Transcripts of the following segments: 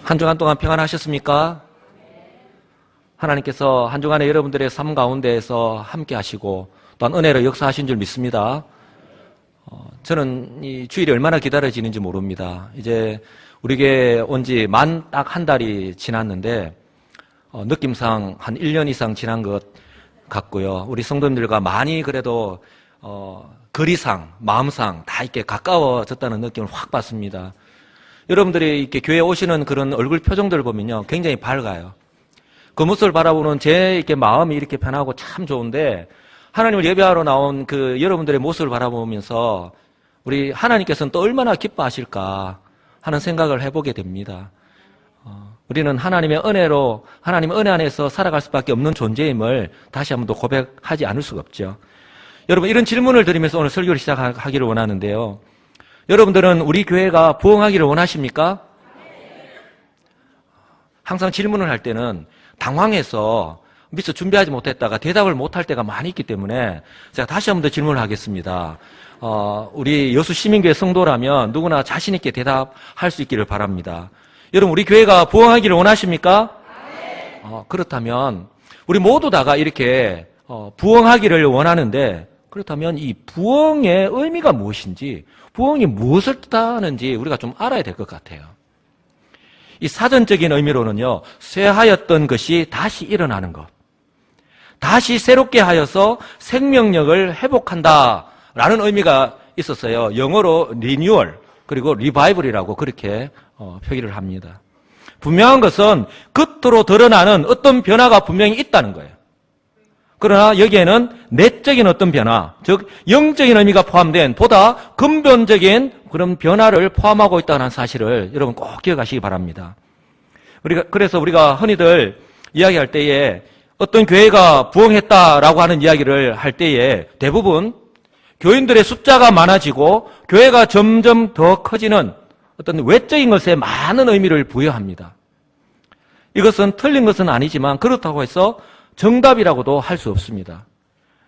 한 주간 동안 평안하셨습니까? 하나님께서 한 주간에 여러분들의 삶 가운데에서 함께 하시고 또한 은혜로 역사하신 줄 믿습니다. 저는 이 주일이 얼마나 기다려지는지 모릅니다. 이제 우리 교회에 온 지 만 딱 한 달이 지났는데 느낌상 한 1년 이상 지난 것 같고요. 우리 성도님들과 많이 그래도 거리상, 마음상 다 이렇게 가까워졌다는 느낌을 확 받습니다. 여러분들이 이렇게 교회에 오시는 그런 얼굴 표정들을 보면요, 굉장히 밝아요. 그 모습을 바라보는 제 이렇게 마음이 이렇게 편하고 참 좋은데, 하나님을 예배하러 나온 그 여러분들의 모습을 바라보면서 우리 하나님께서는 또 얼마나 기뻐하실까 하는 생각을 해보게 됩니다. 우리는 하나님의 은혜로, 하나님의 은혜 안에서 살아갈 수밖에 없는 존재임을 다시 한번 더 고백하지 않을 수가 없죠. 여러분, 이런 질문을 드리면서 오늘 설교를 시작하기를 원하는데요. 여러분들은 우리 교회가 부흥하기를 원하십니까? 항상 질문을 할 때는 당황해서 미처 준비하지 못했다가 대답을 못할 때가 많이 있기 때문에 제가 다시 한 번 더 질문을 하겠습니다. 우리 여수 시민교회 성도라면 누구나 자신 있게 대답할 수 있기를 바랍니다. 여러분, 우리 교회가 부흥하기를 원하십니까? 그렇다면 우리 모두 다가 이렇게 부흥하기를 원하는데, 그렇다면 이 부흥의 의미가 무엇인지, 부흥이 무엇을 뜻하는지 우리가 좀 알아야 될 것 같아요. 이 사전적인 의미로는요, 쇠하였던 것이 다시 일어나는 것, 다시 새롭게 하여서 생명력을 회복한다라는 의미가 있었어요. 영어로 리뉴얼, 그리고 리바이벌이라고 그렇게 표기를 합니다. 분명한 것은 겉으로 드러나는 어떤 변화가 분명히 있다는 거예요. 그러나 여기에는 내적인 어떤 변화, 즉 영적인 의미가 포함된 보다 근본적인 그런 변화를 포함하고 있다는 사실을 여러분 꼭 기억하시기 바랍니다. 그래서 우리가 흔히들 이야기할 때에 어떤 교회가 부흥했다라고 하는 이야기를 할 때에 대부분 교인들의 숫자가 많아지고 교회가 점점 더 커지는 어떤 외적인 것에 많은 의미를 부여합니다. 이것은 틀린 것은 아니지만 그렇다고 해서 정답이라고도 할 수 없습니다.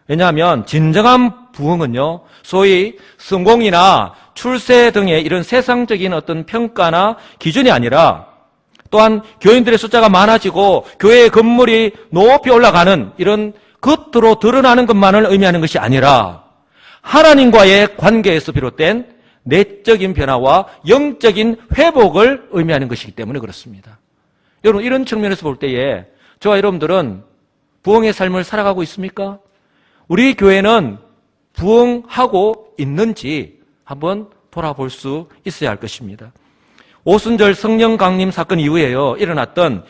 왜냐하면 진정한 부흥은요, 소위 성공이나 출세 등의 이런 세상적인 어떤 평가나 기준이 아니라, 또한 교인들의 숫자가 많아지고 교회의 건물이 높이 올라가는 이런 겉으로 드러나는 것만을 의미하는 것이 아니라 하나님과의 관계에서 비롯된 내적인 변화와 영적인 회복을 의미하는 것이기 때문에 그렇습니다. 여러분, 이런 측면에서 볼 때에 저와 여러분들은 부흥의 삶을 살아가고 있습니까? 우리 교회는 부흥하고 있는지 한번 돌아볼 수 있어야 할 것입니다. 오순절 성령 강림 사건 이후에요, 일어났던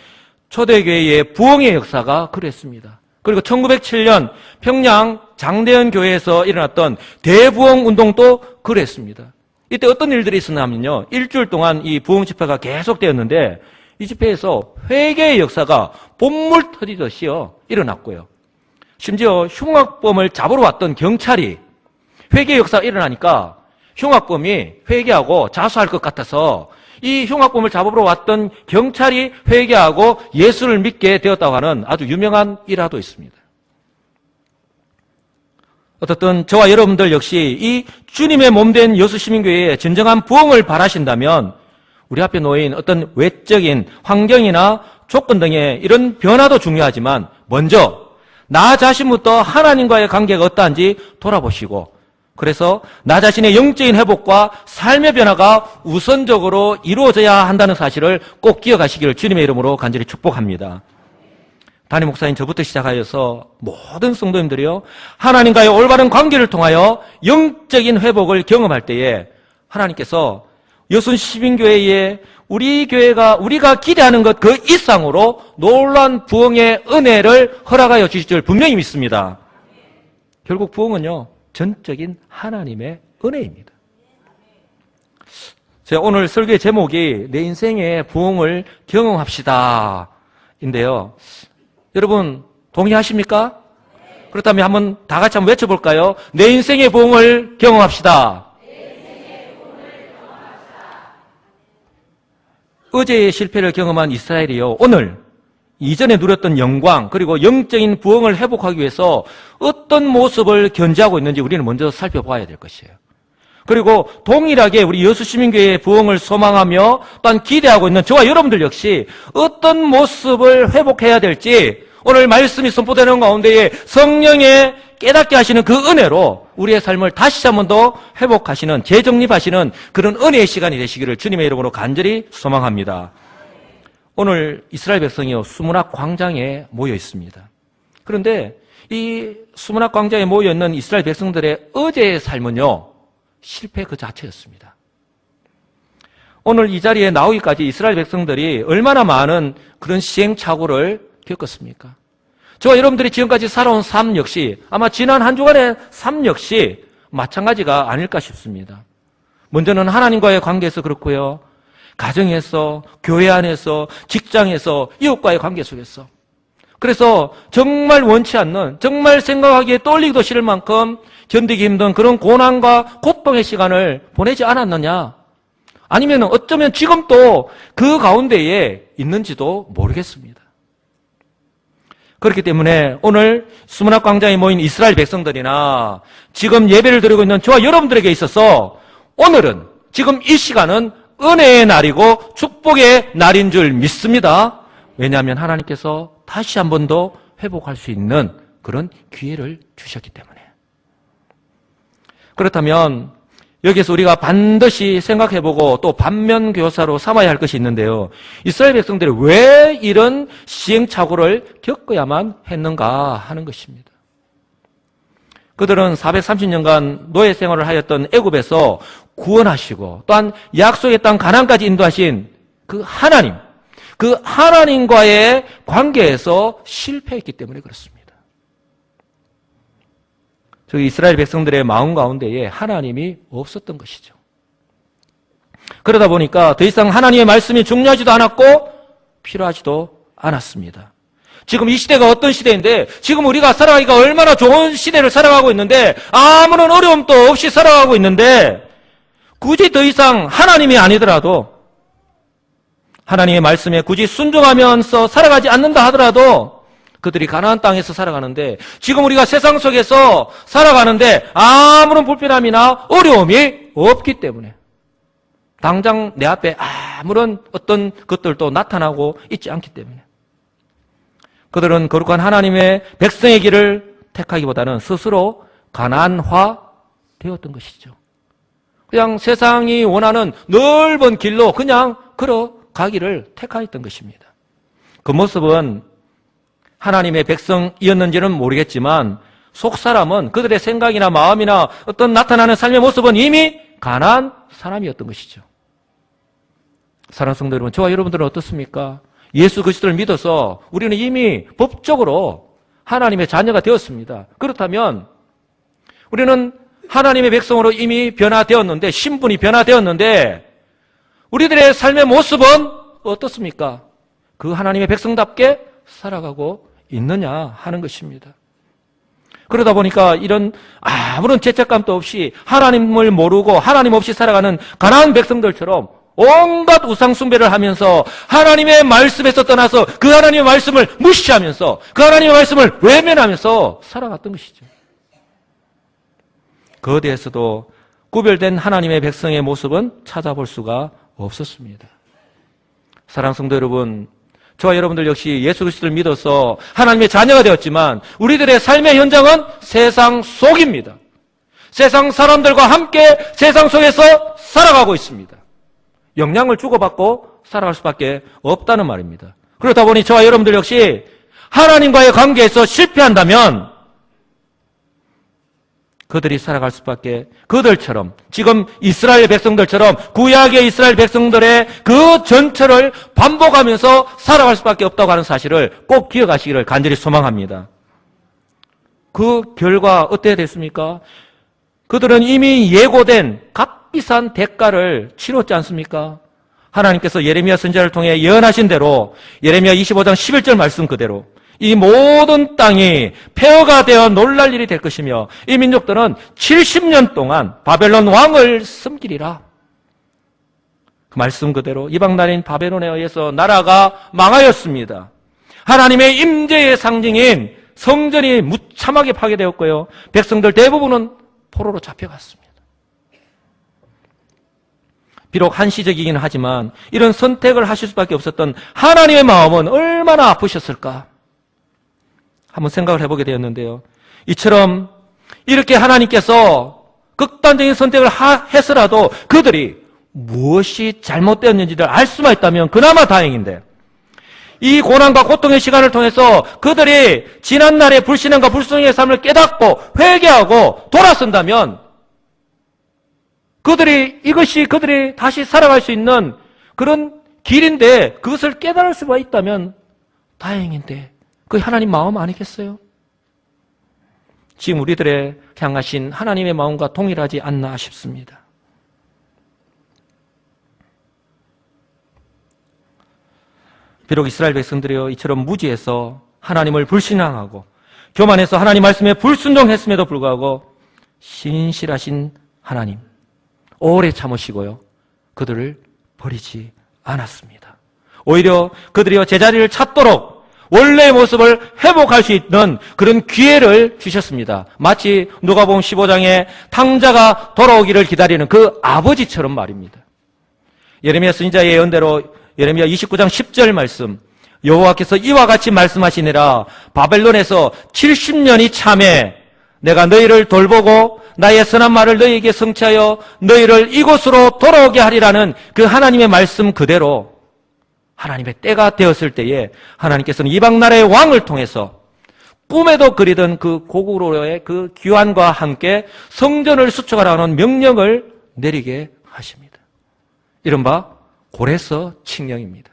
초대교회의 부흥의 역사가 그랬습니다. 그리고 1907년 평양 장대현 교회에서 일어났던 대부흥 운동도 그랬습니다. 이때 어떤 일들이 있었냐면요, 일주일 동안 이 부흥 집회가 계속되었는데 이 집회에서 회개의 역사가 본물 터지듯이요 일어났고요. 심지어 흉악범을 잡으러 왔던 경찰이 회개의 역사가 일어나니까 흉악범이 회개하고 자수할 것 같아서 이 흉악범을 잡으러 왔던 경찰이 회개하고 예수를 믿게 되었다고 하는 아주 유명한 일화도 있습니다. 어떻든 저와 여러분들 역시 이 주님의 몸된 여수시민교회의 진정한 부흥을 바라신다면 우리 앞에 놓인 어떤 외적인 환경이나 조건 등의 이런 변화도 중요하지만 먼저 나 자신부터 하나님과의 관계가 어떠한지 돌아보시고, 그래서 나 자신의 영적인 회복과 삶의 변화가 우선적으로 이루어져야 한다는 사실을 꼭 기억하시기를 주님의 이름으로 간절히 축복합니다. 담임 목사님 저부터 시작하여서 모든 성도님들이요, 하나님과의 올바른 관계를 통하여 영적인 회복을 경험할 때에 하나님께서 여순 시민교회에 우리 교회가 우리가 기대하는 것 그 이상으로 놀라운 부흥의 은혜를 허락하여 주실 줄 분명히 믿습니다. 결국 부흥은요, 전적인 하나님의 은혜입니다. 제가 오늘 설교의 제목이 내 인생의 부흥을 경험합시다 인데요, 여러분 동의하십니까? 그렇다면 한번 다 같이 한번 외쳐볼까요? 내 인생의 부흥을 경험합시다. 어제의 실패를 경험한 이스라엘이요, 오늘 이전에 누렸던 영광 그리고 영적인 부흥을 회복하기 위해서 어떤 모습을 견지하고 있는지 우리는 먼저 살펴봐야 될 것이에요. 그리고 동일하게 우리 여수시민교회의 부흥을 소망하며 또한 기대하고 있는 저와 여러분들 역시 어떤 모습을 회복해야 될지 오늘 말씀이 선포되는 가운데에 성령의 깨닫게 하시는 그 은혜로 우리의 삶을 다시 한 번 더 회복하시는, 재정립하시는 그런 은혜의 시간이 되시기를 주님의 이름으로 간절히 소망합니다. 오늘 이스라엘 백성이요, 수문학 광장에 모여 있습니다. 그런데 이 수문학 광장에 모여 있는 이스라엘 백성들의 어제의 삶은요, 실패 그 자체였습니다. 오늘 이 자리에 나오기까지 이스라엘 백성들이 얼마나 많은 그런 시행착오를 겪었습니까? 저와 여러분들이 지금까지 살아온 삶 역시 아마 지난 한 주간의 삶 역시 마찬가지가 아닐까 싶습니다. 먼저는 하나님과의 관계에서 그렇고요, 가정에서, 교회 안에서, 직장에서, 이웃과의 관계 속에서. 그래서 정말 원치 않는, 정말 생각하기에 떨리기도 싫을 만큼 견디기 힘든 그런 고난과 고통의 시간을 보내지 않았느냐? 아니면 어쩌면 지금도 그 가운데에 있는지도 모르겠습니다. 그렇기 때문에 오늘 수문학 광장에 모인 이스라엘 백성들이나 지금 예배를 드리고 있는 저와 여러분들에게 있어서 오늘은, 지금 이 시간은 은혜의 날이고 축복의 날인 줄 믿습니다. 왜냐하면 하나님께서 다시 한 번 더 회복할 수 있는 그런 기회를 주셨기 때문에. 그렇다면 여기서 우리가 반드시 생각해보고 또 반면교사로 삼아야 할 것이 있는데요, 이스라엘 백성들이 왜 이런 시행착오를 겪어야만 했는가 하는 것입니다. 그들은 430년간 노예 생활을 하였던 애굽에서 구원하시고 또한 약속의 땅 가나안까지 인도하신 그 하나님, 그 하나님과의 관계에서 실패했기 때문에 그렇습니다. 저희 이스라엘 백성들의 마음 가운데에 하나님이 없었던 것이죠. 그러다 보니까 더 이상 하나님의 말씀이 중요하지도 않았고 필요하지도 않았습니다. 지금 이 시대가 어떤 시대인데, 지금 우리가 살아가기가 얼마나 좋은 시대를 살아가고 있는데, 아무런 어려움도 없이 살아가고 있는데, 굳이 더 이상 하나님이 아니더라도, 하나님의 말씀에 굳이 순종하면서 살아가지 않는다 하더라도 그들이 가나안 땅에서 살아가는데, 지금 우리가 세상 속에서 살아가는데 아무런 불편함이나 어려움이 없기 때문에, 당장 내 앞에 아무런 어떤 것들도 나타나고 있지 않기 때문에 그들은 거룩한 하나님의 백성의 길을 택하기보다는 스스로 가나안화 되었던 것이죠. 그냥 세상이 원하는 넓은 길로 그냥 걸어가기를 택하였던 것입니다. 그 모습은 하나님의 백성이었는지는 모르겠지만 속사람은, 그들의 생각이나 마음이나 어떤 나타나는 삶의 모습은 이미 가나안 사람이었던 것이죠. 사랑하는 성도 여러분, 저와 여러분들은 어떻습니까? 예수 그리스도를 믿어서 우리는 이미 법적으로 하나님의 자녀가 되었습니다. 그렇다면 우리는 하나님의 백성으로 이미 변화되었는데, 신분이 변화되었는데 우리들의 삶의 모습은 어떻습니까? 그 하나님의 백성답게 살아가고 있느냐 하는 것입니다. 그러다 보니까 이런 아무런 죄책감도 없이 하나님을 모르고 하나님 없이 살아가는 가나안 백성들처럼 온갖 우상 숭배를 하면서 하나님의 말씀에서 떠나서 그 하나님의 말씀을 무시하면서 그 하나님의 말씀을 외면하면서 살아갔던 것이죠. 거대에서도 구별된 하나님의 백성의 모습은 찾아볼 수가 없었습니다. 사랑하는 성도 여러분, 저와 여러분들 역시 예수 그리스도를 믿어서 하나님의 자녀가 되었지만 우리들의 삶의 현장은 세상 속입니다. 세상 사람들과 함께 세상 속에서 살아가고 있습니다. 영향을 주고받고 살아갈 수밖에 없다는 말입니다. 그렇다 보니 저와 여러분들 역시 하나님과의 관계에서 실패한다면 그들이 살아갈 수밖에, 그들처럼, 지금 이스라엘 백성들처럼 구약의 이스라엘 백성들의 그 전철을 반복하면서 살아갈 수밖에 없다고 하는 사실을 꼭 기억하시기를 간절히 소망합니다. 그 결과 어떻게 됐습니까? 그들은 이미 예고된 값비싼 대가를 치렀지 않습니까? 하나님께서 예레미야 선지자를 통해 예언하신 대로, 예레미야 25장 11절 말씀 그대로 이 모든 땅이 폐허가 되어 놀랄 일이 될 것이며 이 민족들은 70년 동안 바벨론 왕을 섬기리라. 그 말씀 그대로 이방 나라인 바벨론에 의해서 나라가 망하였습니다. 하나님의 임재의 상징인 성전이 무참하게 파괴되었고요, 백성들 대부분은 포로로 잡혀갔습니다. 비록 한시적이긴 하지만 이런 선택을 하실 수밖에 없었던 하나님의 마음은 얼마나 아프셨을까? 한번 생각을 해보게 되었는데요. 이처럼 이렇게 하나님께서 극단적인 선택을 했으라도 그들이 무엇이 잘못되었는지를 알 수만 있다면 그나마 다행인데, 이 고난과 고통의 시간을 통해서 그들이 지난날의 불신앙과 불순종의 삶을 깨닫고 회개하고 돌아선다면 이것이 그들이 다시 살아갈 수 있는 그런 길인데, 그것을 깨달을 수가 있다면 다행인데, 그게 하나님 마음 아니겠어요? 지금 우리들의 향하신 하나님의 마음과 동일하지 않나 싶습니다. 비록 이스라엘 백성들이요, 이처럼 무지해서 하나님을 불신앙하고 교만해서 하나님 말씀에 불순종했음에도 불구하고 신실하신 하나님 오래 참으시고요, 그들을 버리지 않았습니다. 오히려 그들이요, 제자리를 찾도록 원래의 모습을 회복할 수 있는 그런 기회를 주셨습니다. 마치 누가복음 15장에 탕자가 돌아오기를 기다리는 그 아버지처럼 말입니다. 예레미야 선지자의 예언대로 예레미야 29장 10절 말씀, 여호와께서 이와 같이 말씀하시니라. 바벨론에서 70년이 참에 내가 너희를 돌보고 나의 선한 말을 너희에게 성취하여 너희를 이곳으로 돌아오게 하리라는 그 하나님의 말씀 그대로 하나님의 때가 되었을 때에 하나님께서는 이방 나라의 왕을 통해서 꿈에도 그리던 그 고구려의 그 귀환과 함께 성전을 수축하라는 명령을 내리게 하십니다. 이른바 고레서 칙령입니다.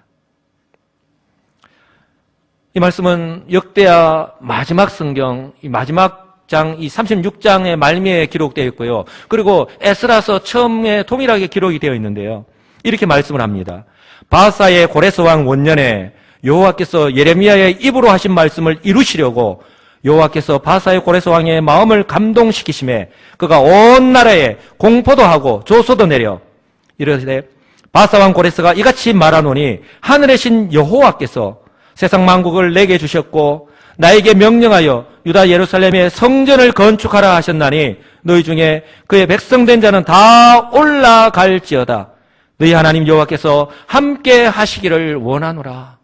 이 말씀은 역대하 마지막 성경, 이 마지막 장, 이 36장의 말미에 기록되어 있고요. 그리고 에스라서 처음에 동일하게 기록이 되어 있는데요. 이렇게 말씀을 합니다. 바사의 고레스 왕 원년에 여호와께서 예레미야의 입으로 하신 말씀을 이루시려고 여호와께서 바사의 고레스 왕의 마음을 감동시키심에 그가 온 나라에 공포도 하고 조소도 내려 이르되 바사 왕 고레스가 이같이 말하노니 하늘의 신 여호와께서 세상 만국을 내게 주셨고 나에게 명령하여 유다 예루살렘에 성전을 건축하라 하셨나니 너희 중에 그의 백성된 자는 다 올라갈지어다. 너희 하나님 여호와께서 함께 하시기를 원하노라.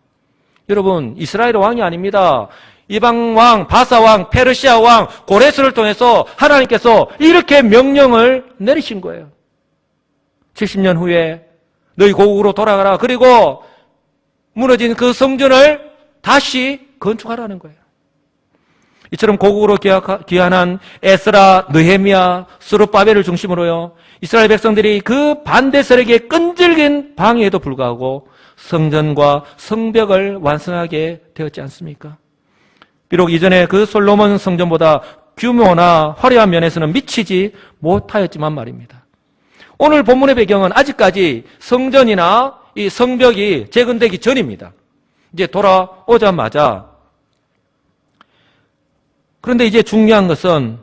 여러분, 이스라엘 왕이 아닙니다. 이방 왕, 바사 왕, 페르시아 왕, 고레스를 통해서 하나님께서 이렇게 명령을 내리신 거예요. 70년 후에 너희 고국으로 돌아가라. 그리고 무너진 그 성전을 다시 건축하라는 거예요. 이처럼 고국으로 귀환한 에스라, 느헤미야, 스룹바벨을 중심으로요, 이스라엘 백성들이 그 반대 세력의 끈질긴 방해에도 불구하고 성전과 성벽을 완성하게 되었지 않습니까? 비록 이전에 그 솔로몬 성전보다 규모나 화려한 면에서는 미치지 못하였지만 말입니다. 오늘 본문의 배경은 아직까지 성전이나 이 성벽이 재건되기 전입니다. 이제 돌아오자마자. 그런데 이제 중요한 것은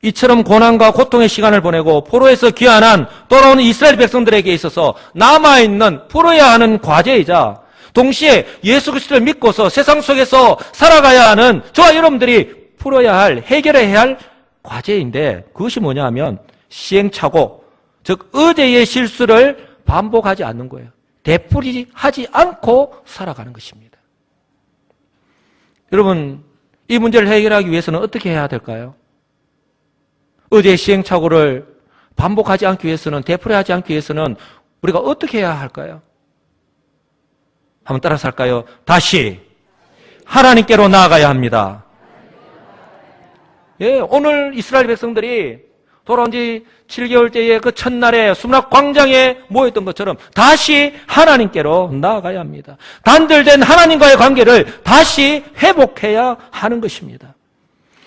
이처럼 고난과 고통의 시간을 보내고 포로에서 귀환한 돌아오는 이스라엘 백성들에게 있어서 남아있는 풀어야 하는 과제이자 동시에 예수 그리스도를 믿고서 세상 속에서 살아가야 하는 저와 여러분들이 풀어야 할, 해결해야 할 과제인데, 그것이 뭐냐 하면 시행착오, 즉 의제의 실수를 반복하지 않는 거예요. 되풀이하지 않고 살아가는 것입니다. 여러분, 이 문제를 해결하기 위해서는 어떻게 해야 될까요? 의제의 시행착오를 반복하지 않기 위해서는, 되풀이하지 않기 위해서는 우리가 어떻게 해야 할까요? 한번 따라서 할까요? 다시 하나님께로 나아가야 합니다. 예, 오늘 이스라엘 백성들이 돌아온 지 7개월째의 그 첫날에 수문학 광장에 모였던 것처럼 다시 하나님께로 나아가야 합니다. 단절된 하나님과의 관계를 다시 회복해야 하는 것입니다.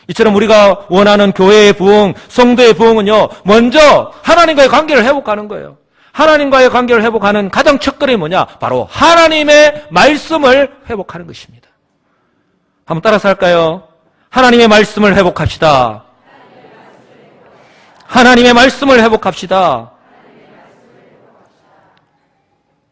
이처럼 우리가 원하는 교회의 부흥, 성도의 부흥은요, 먼저 하나님과의 관계를 회복하는 거예요. 하나님과의 관계를 회복하는 가장 첫걸음이 뭐냐? 바로 하나님의 말씀을 회복하는 것입니다. 한번 따라서 할까요? 하나님의 말씀을 회복합시다. 하나님의 말씀을 회복합시다.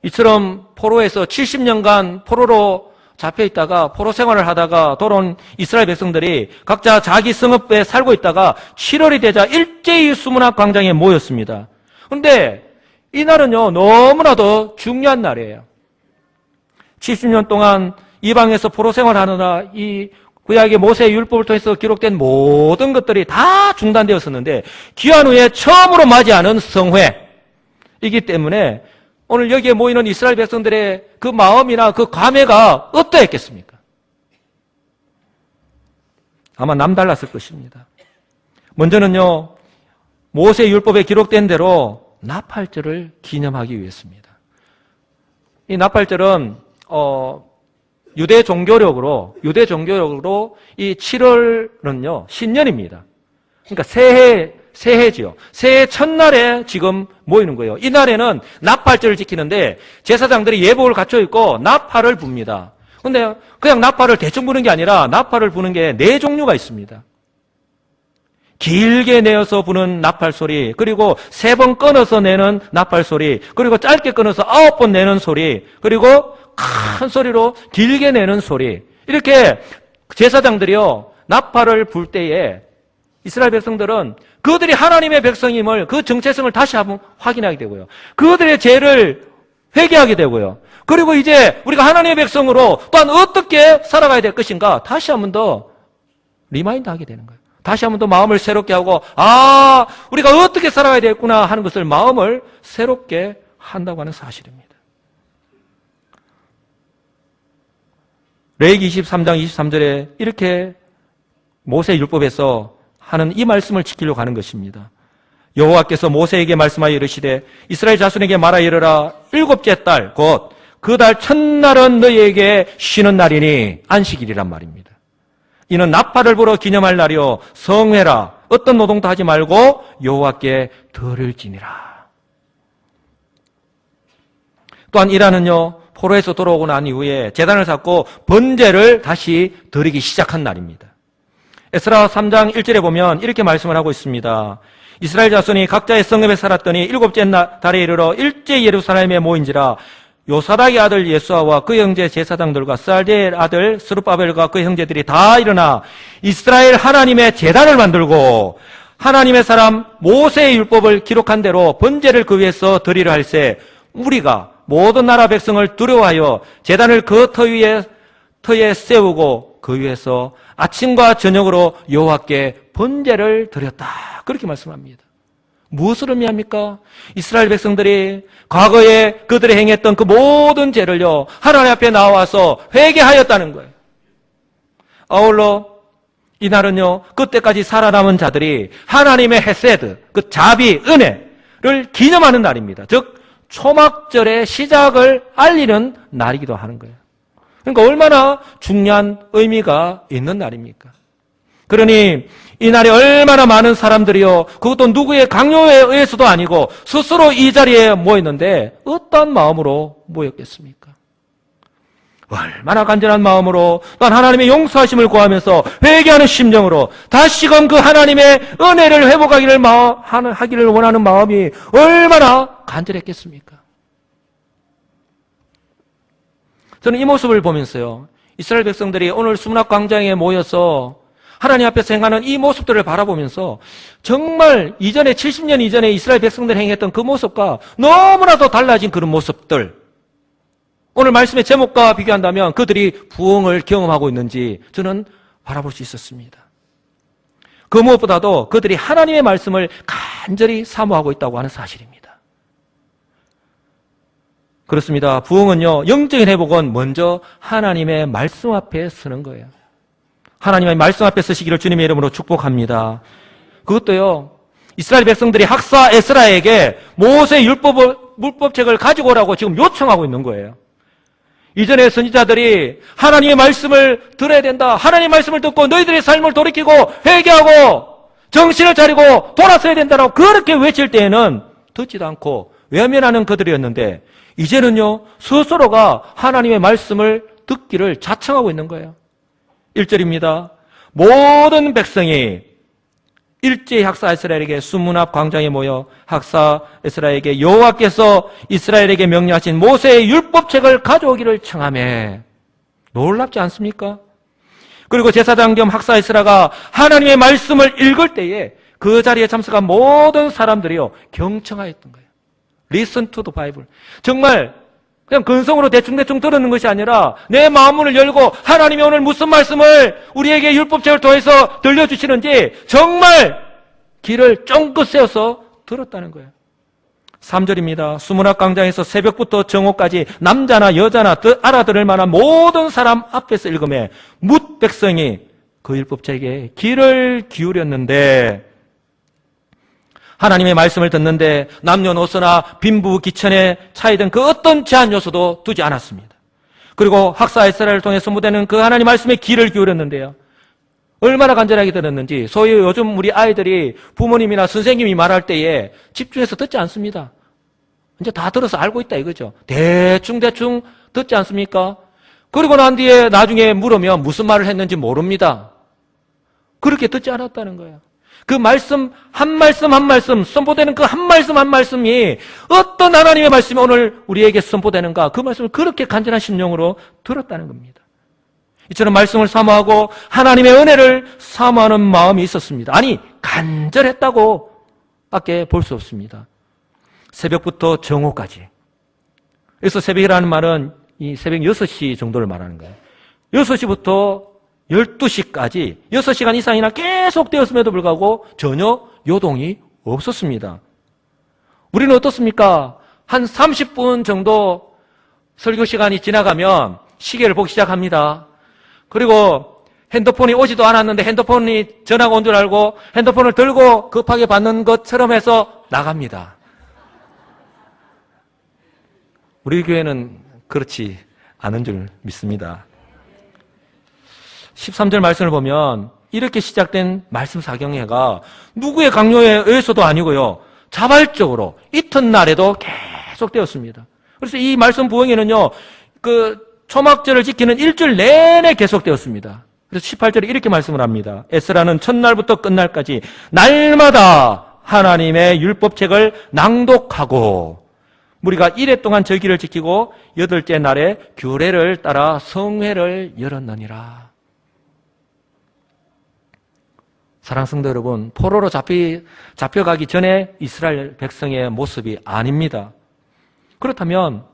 이처럼 포로에서 70년간 포로로 잡혀있다가 포로 생활을 하다가 돌아온 이스라엘 백성들이 각자 자기 성읍에 살고 있다가 7월이 되자 일제히 수문학 광장에 모였습니다. 그런데 이 날은요, 너무나도 중요한 날이에요. 70년 동안 이방에서 포로 생활하느라 이 구약의 모세의 율법을 통해서 기록된 모든 것들이 다 중단되었었는데 귀환 후에 처음으로 맞이하는 성회이기 때문에 오늘 여기에 모이는 이스라엘 백성들의 그 마음이나 그 감회가 어떠했겠습니까? 아마 남달랐을 것입니다. 먼저는요, 모세 율법에 기록된 대로 나팔절을 기념하기 위해서입니다. 이 나팔절은 유대 종교력으로 이 7월은요 신년입니다. 그러니까 새해지요. 새해 첫날에 지금 모이는 거예요. 이 날에는 나팔절을 지키는데 제사장들이 예복을 갖춰 입고 나팔을 붑니다. 근데 그냥 나팔을 대충 부는 게 아니라 나팔을 부는 게 4종류가 있습니다. 길게 내어서 부는 나팔 소리, 그리고 3번 끊어서 내는 나팔 소리, 그리고 짧게 끊어서 9번 내는 소리, 그리고 큰 소리로 길게 내는 소리. 이렇게 제사장들이요 나팔을 불 때에 이스라엘 백성들은 그들이 하나님의 백성임을, 그 정체성을 다시 한번 확인하게 되고요, 그들의 죄를 회개하게 되고요, 그리고 이제 우리가 하나님의 백성으로 또한 어떻게 살아가야 될 것인가 다시 한번 더 리마인드 하게 되는 거예요. 다시 한번 더 마음을 새롭게 하고, 우리가 어떻게 살아가야 되겠구나 하는 것을 마음을 새롭게 한다고 하는 사실입니다. 레위기 23장 23절에 이렇게 모세 율법에서 하는 이 말씀을 지키려고 하는 것입니다. 여호와께서 모세에게 말씀하여 이르시되 이스라엘 자손에게 말하여 이르라. 7째 달 곧 그 달 첫날은 너희에게 쉬는 날이니 안식일이란 말입니다. 이는 나팔을 불어 기념할 날이요 성회라. 어떤 노동도 하지 말고 여호와께 드릴지니라. 또한 이라는요 포로에서 돌아오고 난 이후에 제단을 쌓고 번제를 다시 드리기 시작한 날입니다. 에스라 3장 1절에 보면 이렇게 말씀을 하고 있습니다. 이스라엘 자손이 각자의 성읍에 살았더니 7째 달에 이르러 일제 예루살렘에 모인지라. 요사닥의 아들 예수아와 그 형제 제사장들과 살디엘 아들 스룹바벨과 그 형제들이 다 일어나 이스라엘 하나님의 제단을 만들고 하나님의 사람 모세의 율법을 기록한 대로 번제를 그 위에서 드리려 할세. 우리가 모든 나라 백성을 두려워하여 제단을 그 터에 세우고 그 위에서 아침과 저녁으로 여호와께 번제를 드렸다. 그렇게 말씀합니다. 무엇을 의미합니까? 이스라엘 백성들이 과거에 그들이 행했던 그 모든 죄를요 하나님 앞에 나와서 회개하였다는 거예요. 아울러 이날은요 그때까지 살아남은 자들이 하나님의 헤세드, 그 자비, 은혜를 기념하는 날입니다. 즉 초막절의 시작을 알리는 날이기도 하는 거예요. 그러니까 얼마나 중요한 의미가 있는 날입니까? 그러니 이 날에 얼마나 많은 사람들이요, 그것도 누구의 강요에 의해서도 아니고 스스로 이 자리에 모였는데 어떤 마음으로 모였겠습니까? 얼마나 간절한 마음으로, 또한 하나님의 용서하심을 구하면서 회개하는 심정으로 다시금 그 하나님의 은혜를 회복하기를 원하는 마음이 얼마나 간절했겠습니까? 저는 이 모습을 보면서요, 이스라엘 백성들이 오늘 수문학 광장에 모여서 하나님 앞에서 행하는 이 모습들을 바라보면서 정말 이전에 70년 이전에 이스라엘 백성들이 행했던 그 모습과 너무나도 달라진 그런 모습들, 오늘 말씀의 제목과 비교한다면 그들이 부흥을 경험하고 있는지 저는 바라볼 수 있었습니다. 그 무엇보다도 그들이 하나님의 말씀을 간절히 사모하고 있다고 하는 사실입니다. 그렇습니다. 부흥은요, 영적인 회복은 먼저 하나님의 말씀 앞에 서는 거예요. 하나님의 말씀 앞에 서시기를 주님의 이름으로 축복합니다. 그것도요, 이스라엘 백성들이 학사 에스라에게 모세 율법책을 가지고 오라고 지금 요청하고 있는 거예요. 이전에 선지자들이 하나님의 말씀을 들어야 된다, 하나님의 말씀을 듣고 너희들의 삶을 돌이키고 회개하고 정신을 차리고 돌아서야 된다라고 그렇게 외칠 때에는 듣지도 않고 외면하는 그들이었는데, 이제는요 스스로가 하나님의 말씀을 듣기를 자청하고 있는 거예요. 1절입니다. 모든 백성이 일제히 학사 에스라에게 수문 앞 광장에 모여 학사 에스라에게 여호와께서 이스라엘에게 명령하신 모세의 율법책을 가져오기를 청하매. 놀랍지 않습니까? 그리고 제사장 겸 학사 에스라가 하나님의 말씀을 읽을 때에 그 자리에 참석한 모든 사람들이요 경청하였던 거예요. Listen to the Bible. 정말 그냥 근성으로 대충대충 들었는 것이 아니라 내 마음문을 열고 하나님이 오늘 무슨 말씀을 우리에게 율법책을 통해서 들려주시는지 정말 귀를 쫑긋 세워서 들었다는 거예요. 3절입니다. 수문학 광장에서 새벽부터 정오까지 남자나 여자나 알아들을 만한 모든 사람 앞에서 읽음에 뭇 백성이 그 율법책에 귀를 기울였는데, 하나님의 말씀을 듣는데 남녀노소나 빈부귀천에 차이든 그 어떤 제한 요소도 두지 않았습니다. 그리고 학사 에스라를 통해 소모되는 그 하나님 말씀에 귀를 기울였는데요, 얼마나 간절하게 들었는지 소위 요즘 우리 아이들이 부모님이나 선생님이 말할 때에 집중해서 듣지 않습니다. 이제 다 들어서 알고 있다 이거죠. 대충 듣지 않습니까? 그리고 난 뒤에 나중에 물으면 무슨 말을 했는지 모릅니다. 그렇게 듣지 않았다는 거예요. 그 말씀 한 말씀 선포되는 그 한 말씀이 어떤 하나님의 말씀이 오늘 우리에게 선포되는가, 그 말씀을 그렇게 간절한 심령으로 들었다는 겁니다. 이처럼 말씀을 사모하고 하나님의 은혜를 사모하는 마음이 있었습니다. 아니, 간절했다고 밖에 볼 수 없습니다. 새벽부터 정오까지. 그래서 새벽이라는 말은 이 새벽 6시 정도를 말하는 거예요. 6시부터 12시까지 6시간 이상이나 계속 되었음에도 불구하고 전혀 요동이 없었습니다. 우리는 어떻습니까? 한 30분 정도 설교 시간이 지나가면 시계를 보기 시작합니다. 그리고 핸드폰이 오지도 않았는데 핸드폰이 전화가 온 줄 알고 핸드폰을 들고 급하게 받는 것처럼 해서 나갑니다. 우리 교회는 그렇지 않은 줄 믿습니다. 13절 말씀을 보면 이렇게 시작된 말씀 사경회가 누구의 강요에 의해서도 아니고요, 자발적으로 이튿날에도 계속되었습니다. 그래서 이 말씀 부흥회는요, 그 초막절을 지키는 일주일 내내 계속되었습니다. 그래서 18절에 이렇게 말씀을 합니다. 에스라는 첫날부터 끝날까지 날마다 하나님의 율법책을 낭독하고 무리가 1회 동안 절기를 지키고 8째 날에 규례를 따라 성회를 열었느니라. 사랑하는 성도 여러분, 포로로 잡혀가기 전에 이스라엘 백성의 모습이 아닙니다. 그렇다면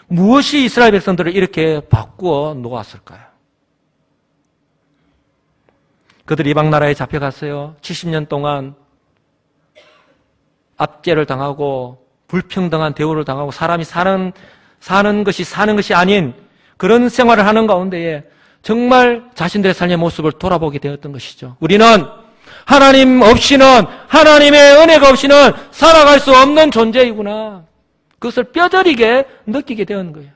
무엇이 이스라엘 백성들을 이렇게 바꾸어 놓았을까요? 그들이 이방 나라에 잡혀갔어요. 70년 동안 압제를 당하고 불평등한 대우를 당하고 사람이 사는 것이 아닌 그런 생활을 하는 가운데에 정말 자신들의 삶의 모습을 돌아보게 되었던 것이죠. 우리는 하나님 없이는, 하나님의 은혜가 없이는 살아갈 수 없는 존재이구나, 그것을 뼈저리게 느끼게 되는 거예요.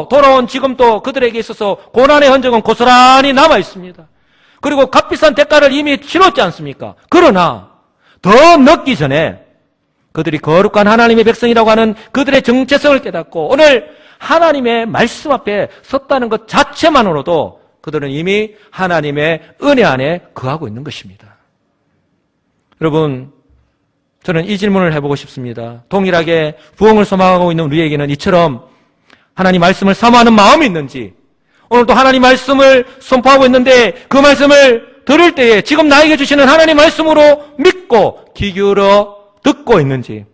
돌아온 지금도 그들에게 있어서 고난의 흔적은 고스란히 남아 있습니다. 그리고 값비싼 대가를 이미 치렀지 않습니까? 그러나 더 늦기 전에 그들이 거룩한 하나님의 백성이라고 하는 그들의 정체성을 깨닫고 오늘 하나님의 말씀 앞에 섰다는 것 자체만으로도 그들은 이미 하나님의 은혜 안에 거하고 있는 것입니다. 여러분, 저는 이 질문을 해보고 싶습니다. 동일하게 부흥을 소망하고 있는 우리에게는 이처럼 하나님 말씀을 사모하는 마음이 있는지, 오늘도 하나님 말씀을 선포하고 있는데 그 말씀을 들을 때에 지금 나에게 주시는 하나님 말씀으로 믿고 귀 기울여 듣고 있는지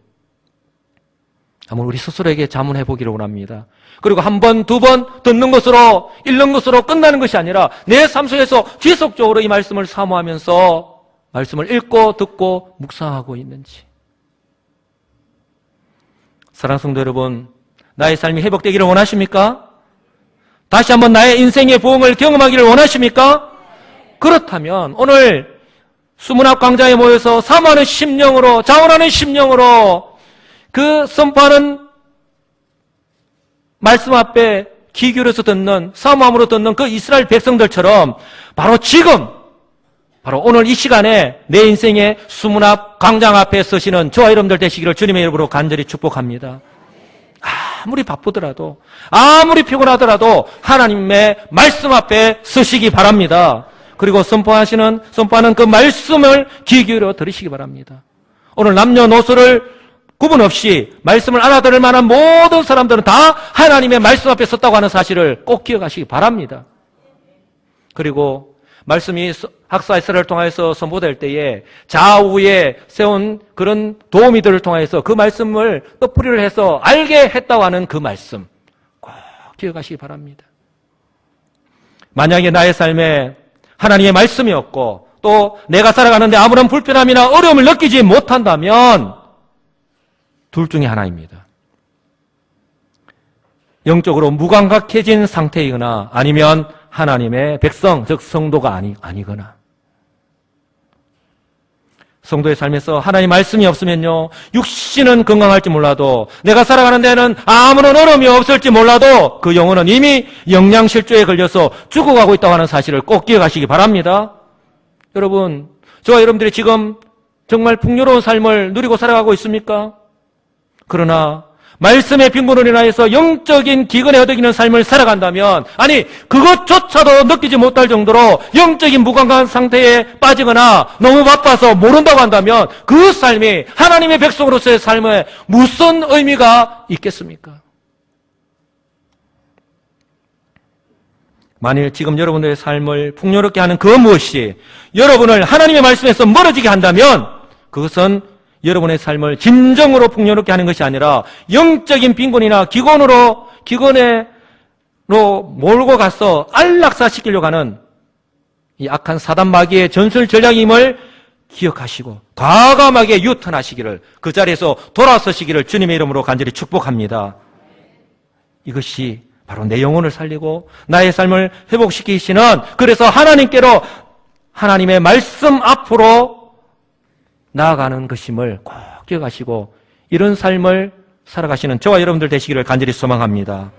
한번 우리 스스로에게 자문해 보기를 원합니다. 그리고 한 번, 두 번 듣는 것으로, 읽는 것으로 끝나는 것이 아니라 내 삶 속에서 지속적으로 이 말씀을 사모하면서 말씀을 읽고 듣고 묵상하고 있는지. 사랑하는 성도 여러분, 나의 삶이 회복되기를 원하십니까? 다시 한번 나의 인생의 부흥을 경험하기를 원하십니까? 그렇다면 오늘 수문학 광장에 모여서 사모하는 심령으로, 자원하는 심령으로 그 선포하는 말씀 앞에 귀 기울여서 듣는, 사모함으로 듣는 그 이스라엘 백성들처럼 바로 지금, 바로 오늘 이 시간에 내 인생의 수문학 광장 앞에 서시는 저와 여러분들 되시기를 주님의 이름으로 간절히 축복합니다. 아무리 바쁘더라도, 아무리 피곤하더라도 하나님의 말씀 앞에 서시기 바랍니다. 그리고 선포하는 그 말씀을 귀 기울여 들으시기 바랍니다. 오늘 남녀노소를 구분 없이 말씀을 알아들을 만한 모든 사람들은 다 하나님의 말씀 앞에 섰다고 하는 사실을 꼭 기억하시기 바랍니다. 그리고 말씀이 학사 이스라엘을 통해서 선포될 때에 좌우에 세운 그런 도우미들을 통해서 그 말씀을 덧풀이를 해서 알게 했다고 하는 그 말씀 꼭 기억하시기 바랍니다. 만약에 나의 삶에 하나님의 말씀이 없고 또 내가 살아가는데 아무런 불편함이나 어려움을 느끼지 못한다면 둘 중에 하나입니다. 영적으로 무감각해진 상태이거나 아니면 하나님의 백성, 즉 성도가 아니거나. 성도의 삶에서 하나님 말씀이 없으면요, 육신은 건강할지 몰라도 내가 살아가는 데는 아무런 어려움이 없을지 몰라도 그 영혼은 이미 영양실조에 걸려서 죽어가고 있다고 하는 사실을 꼭 기억하시기 바랍니다. 여러분, 저와 여러분들이 지금 정말 풍요로운 삶을 누리고 살아가고 있습니까? 그러나 말씀의 빈곤으로 인하여서 영적인 기근에 허덕이는 삶을 살아간다면, 아니 그것조차도 느끼지 못할 정도로 영적인 무감각한 상태에 빠지거나 너무 바빠서 모른다고 한다면 그 삶이 하나님의 백성으로서의 삶에 무슨 의미가 있겠습니까? 만일 지금 여러분들의 삶을 풍요롭게 하는 그 무엇이 여러분을 하나님의 말씀에서 멀어지게 한다면 그것은 여러분의 삶을 진정으로 풍요롭게 하는 것이 아니라 영적인 빈곤이나 기근에 몰고 가서 안락사시키려고 하는 이 악한 사단 마귀의 전술 전략임을 기억하시고 과감하게 유턴하시기를, 그 자리에서 돌아서시기를 주님의 이름으로 간절히 축복합니다. 이것이 바로 내 영혼을 살리고 나의 삶을 회복시키시는, 그래서 하나님께로 하나님의 말씀 앞으로 나아가는 것임을 꼭 기억하시고 이런 삶을 살아가시는 저와 여러분들 되시기를 간절히 소망합니다.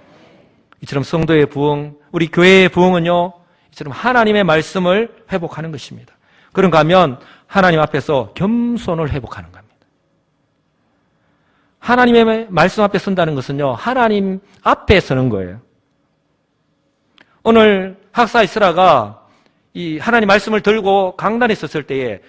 이처럼 성도의 부흥, 우리 교회의 부흥은요, 이처럼 하나님의 말씀을 회복하는 것입니다. 그런가 하면 하나님 앞에서 겸손을 회복하는 겁니다. 하나님의 말씀 앞에 선다는 것은요, 하나님 앞에 서는 거예요. 오늘 학사 이스라가 이 하나님 말씀을 들고 강단에 섰을 때에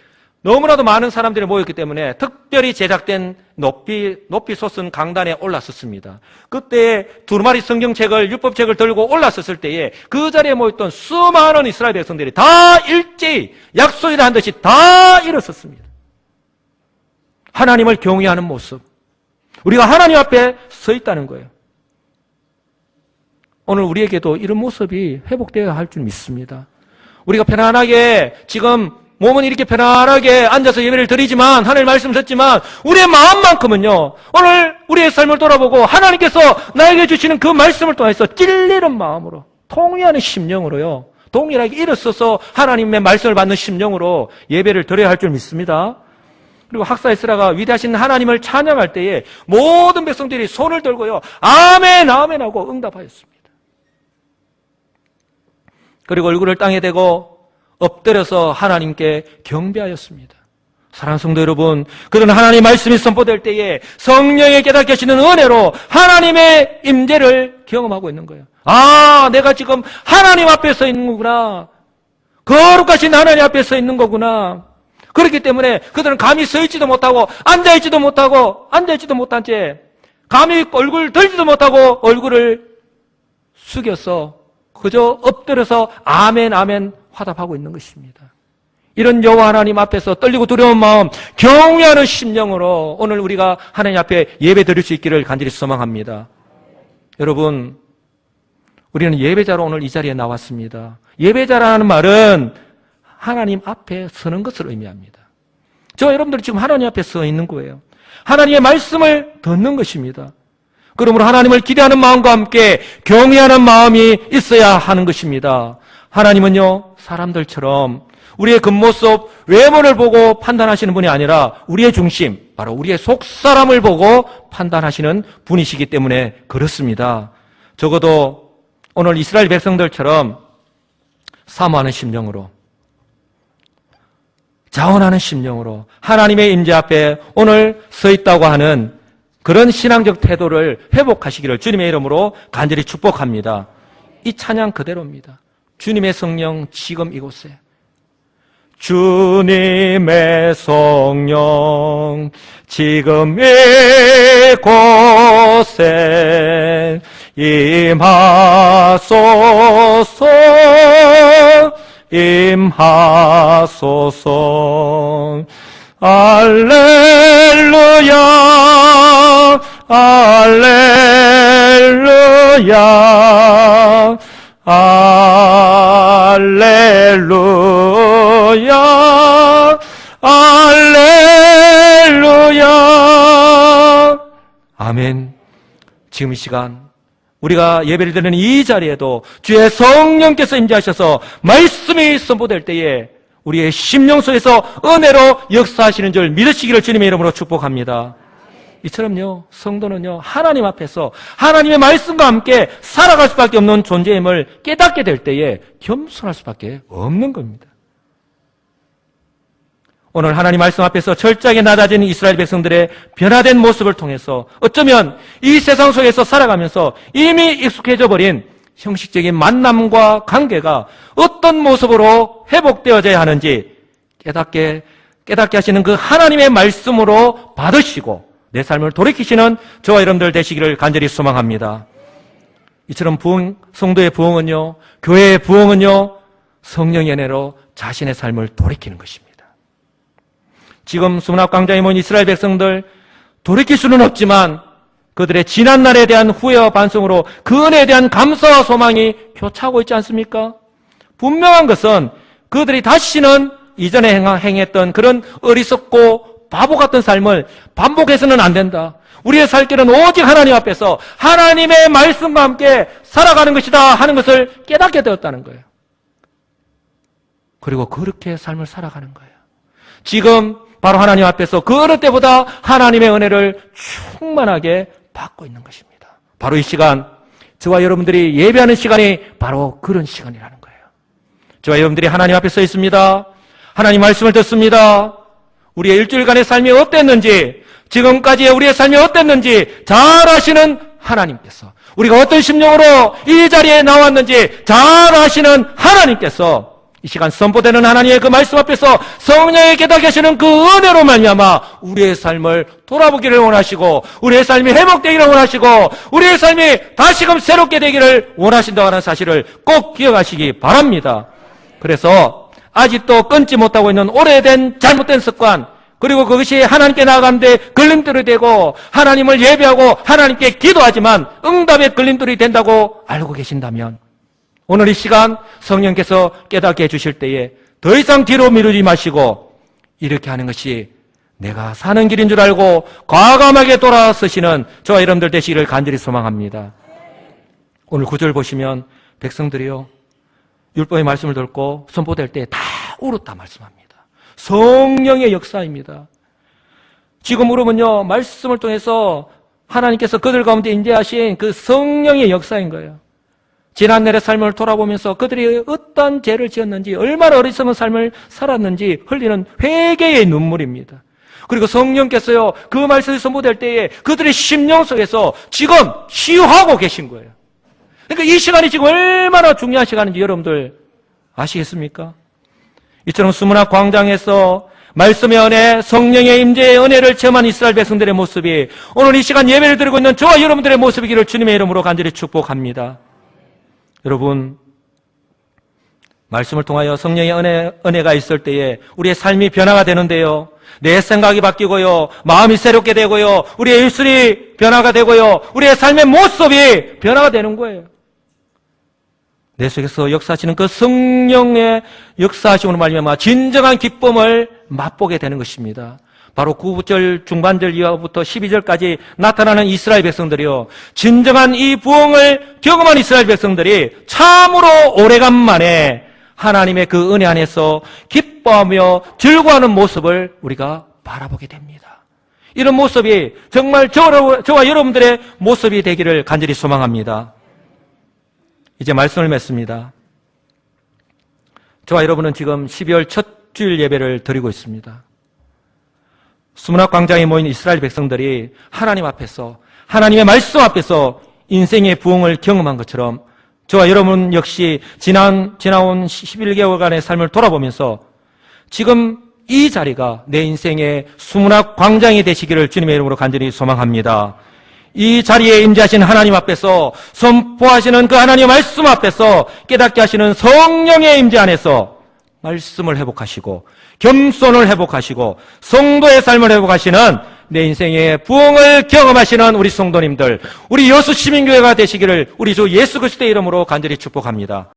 너무나도 많은 사람들이 모였기 때문에 특별히 제작된 높이 솟은 강단에 올랐었습니다. 그때 두루마리 성경책을, 율법책을 들고 올랐었을 때에 그 자리에 모였던 수많은 이스라엘 백성들이 다 일제히 약속이라 한 듯이 다 일어섰습니다. 하나님을 경외하는 모습, 우리가 하나님 앞에 서 있다는 거예요. 오늘 우리에게도 이런 모습이 회복되어야 할 줄 믿습니다. 우리가 편안하게 지금 몸은 이렇게 편안하게 앉아서 예배를 드리지만, 하나님의 말씀을 듣지만 우리의 마음만큼은요, 오늘 우리의 삶을 돌아보고 하나님께서 나에게 주시는 그 말씀을 통해서 찔리는 마음으로, 통회하는 심령으로요, 동일하게 일어서서 하나님의 말씀을 받는 심령으로 예배를 드려야 할 줄 믿습니다. 그리고 학사 이스라가 위대하신 하나님을 찬양할 때에 모든 백성들이 손을 들고요, 아멘 아멘 하고 응답하였습니다. 그리고 얼굴을 땅에 대고 엎드려서 하나님께 경배하였습니다. 사랑하는 성도 여러분, 그런 하나님의 말씀이 선포될 때에 성령의 깨닫게 하시는 은혜로 하나님의 임재를 경험하고 있는 거예요. 아, 내가 지금 하나님 앞에 서 있는 거구나. 거룩하신 하나님 앞에 서 있는 거구나. 그렇기 때문에 그들은 감히 서 있지도 못하고 앉아있지도 못한 채 감히 얼굴 들지도 못하고 얼굴을 숙여서 그저 엎드려서 아멘 아멘 화답하고 있는 것입니다. 이런 여호와 하나님 앞에서 떨리고 두려운 마음, 경외하는 심령으로 오늘 우리가 하나님 앞에 예배 드릴 수 있기를 간절히 소망합니다. 여러분, 우리는 예배자로 오늘 이 자리에 나왔습니다. 예배자라는 말은 하나님 앞에 서는 것을 의미합니다. 저와 여러분들이 지금 하나님 앞에 서 있는 거예요. 하나님의 말씀을 듣는 것입니다. 그러므로 하나님을 기대하는 마음과 함께 경외하는 마음이 있어야 하는 것입니다. 하나님은요, 사람들처럼 우리의 겉모습, 외모를 보고 판단하시는 분이 아니라 우리의 중심, 바로 우리의 속사람을 보고 판단하시는 분이시기 때문에 그렇습니다. 적어도 오늘 이스라엘 백성들처럼 사모하는 심령으로, 자원하는 심령으로 하나님의 임재 앞에 오늘 서 있다고 하는 그런 신앙적 태도를 회복하시기를 주님의 이름으로 간절히 축복합니다. 이 찬양 그대로입니다. 주님의 성령 지금 이곳에, 주님의 성령 지금 이곳에 임하소서. 임하소서. 알렐루야, 알렐루야, 알렐루야, 알렐루야. 아멘. 지금 이 시간 우리가 예배를 드리는 이 자리에도 주의 성령께서 임재하셔서 말씀이 선포될 때에 우리의 심령 속에서 은혜로 역사하시는 줄 믿으시기를 주님의 이름으로 축복합니다. 이처럼요, 성도는요, 하나님 앞에서 하나님의 말씀과 함께 살아갈 수밖에 없는 존재임을 깨닫게 될 때에 겸손할 수밖에 없는 겁니다. 오늘 하나님 말씀 앞에서 철저하게 낮아진 이스라엘 백성들의 변화된 모습을 통해서 어쩌면 이 세상 속에서 살아가면서 이미 익숙해져 버린 형식적인 만남과 관계가 어떤 모습으로 회복되어져야 하는지 깨닫게 하시는 그 하나님의 말씀으로 받으시고 내 삶을 돌이키시는 저와 여러분들 되시기를 간절히 소망합니다. 이처럼 성도의 부흥은요, 교회의 부흥은요, 성령의 은혜로 자신의 삶을 돌이키는 것입니다. 지금 수문학광장에 모인 이스라엘 백성들 돌이킬 수는 없지만 그들의 지난날에 대한 후회와 반성으로 그 은혜에 대한 감사와 소망이 교차하고 있지 않습니까? 분명한 것은 그들이 다시는 이전에 행했던 그런 어리석고 바보 같은 삶을 반복해서는 안 된다. 우리의 살 길은 오직 하나님 앞에서 하나님의 말씀과 함께 살아가는 것이다 하는 것을 깨닫게 되었다는 거예요. 그리고 그렇게 삶을 살아가는 거예요. 지금 바로 하나님 앞에서 그 어느 때보다 하나님의 은혜를 충만하게 받고 있는 것입니다. 바로 이 시간, 저와 여러분들이 예배하는 시간이 바로 그런 시간이라는 거예요. 저와 여러분들이 하나님 앞에 서 있습니다. 하나님 말씀을 듣습니다. 우리의 일주일간의 삶이 어땠는지, 지금까지의 우리의 삶이 어땠는지 잘 아시는 하나님께서, 우리가 어떤 심령으로 이 자리에 나왔는지 잘 아시는 하나님께서 이 시간 선포되는 하나님의 그 말씀 앞에서 성령의 깨닫게 하시는 그 은혜로 말미암아 우리의 삶을 돌아보기를 원하시고 우리의 삶이 회복되기를 원하시고 우리의 삶이 다시금 새롭게 되기를 원하신다고 하는 사실을 꼭 기억하시기 바랍니다. 그래서 아직도 끊지 못하고 있는 오래된 잘못된 습관, 그리고 그것이 하나님께 나아가는데 걸림돌이 되고 하나님을 예배하고 하나님께 기도하지만 응답의 걸림돌이 된다고 알고 계신다면 오늘 이 시간 성령께서 깨닫게 해주실 때에 더 이상 뒤로 미루지 마시고 이렇게 하는 것이 내가 사는 길인 줄 알고 과감하게 돌아서시는 저와 여러분들 되시기를 간절히 소망합니다. 오늘 9절 보시면 백성들이요, 율법의 말씀을 듣고 선포될 때 다 울었다 말씀합니다. 성령의 역사입니다. 지금 울음은요, 말씀을 통해서 하나님께서 그들 가운데 임재하신 그 성령의 역사인 거예요. 지난날의 삶을 돌아보면서 그들이 어떤 죄를 지었는지, 얼마나 어리석은 삶을 살았는지 흘리는 회개의 눈물입니다. 그리고 성령께서요, 그 말씀이 선포될 때에 그들의 심령 속에서 지금 치유하고 계신 거예요. 그러니까 이 시간이 지금 얼마나 중요한 시간인지 여러분들 아시겠습니까? 이처럼 수문학 광장에서 말씀의 은혜, 성령의 임재의 은혜를 체험한 이스라엘 백성들의 모습이 오늘 이 시간 예배를 드리고 있는 저와 여러분들의 모습이기를 주님의 이름으로 간절히 축복합니다. 여러분, 말씀을 통하여 성령의 은혜가 있을 때에 우리의 삶이 변화가 되는데요, 내 생각이 바뀌고요, 마음이 새롭게 되고요, 우리의 입술이 변화가 되고요, 우리의 삶의 모습이 변화가 되는 거예요. 내 속에서 역사하시는 그 성령의 역사하심으로 말미암아 진정한 기쁨을 맛보게 되는 것입니다. 바로 9절 중반절 이하부터 12절까지 나타나는 이스라엘 백성들이요, 진정한 이 부흥을 경험한 이스라엘 백성들이 참으로 오래간만에 하나님의 그 은혜 안에서 기뻐하며 즐거워하는 모습을 우리가 바라보게 됩니다. 이런 모습이 정말 저와 여러분들의 모습이 되기를 간절히 소망합니다. 이제 말씀을 맺습니다. 저와 여러분은 지금 12월 첫 주일 예배를 드리고 있습니다. 수문학 광장에 모인 이스라엘 백성들이 하나님 앞에서, 하나님의 말씀 앞에서 인생의 부흥을 경험한 것처럼 저와 여러분 역시 지나온 11개월간의 삶을 돌아보면서 지금 이 자리가 내 인생의 수문학 광장이 되시기를 주님의 이름으로 간절히 소망합니다. 이 자리에 임재하신 하나님 앞에서, 선포하시는 그 하나님의 말씀 앞에서 깨닫게 하시는 성령의 임재 안에서 말씀을 회복하시고 겸손을 회복하시고 성도의 삶을 회복하시는 내 인생의 부흥을 경험하시는 우리 성도님들, 우리 여수 시민교회가 되시기를 우리 주 예수 그리스도의 이름으로 간절히 축복합니다.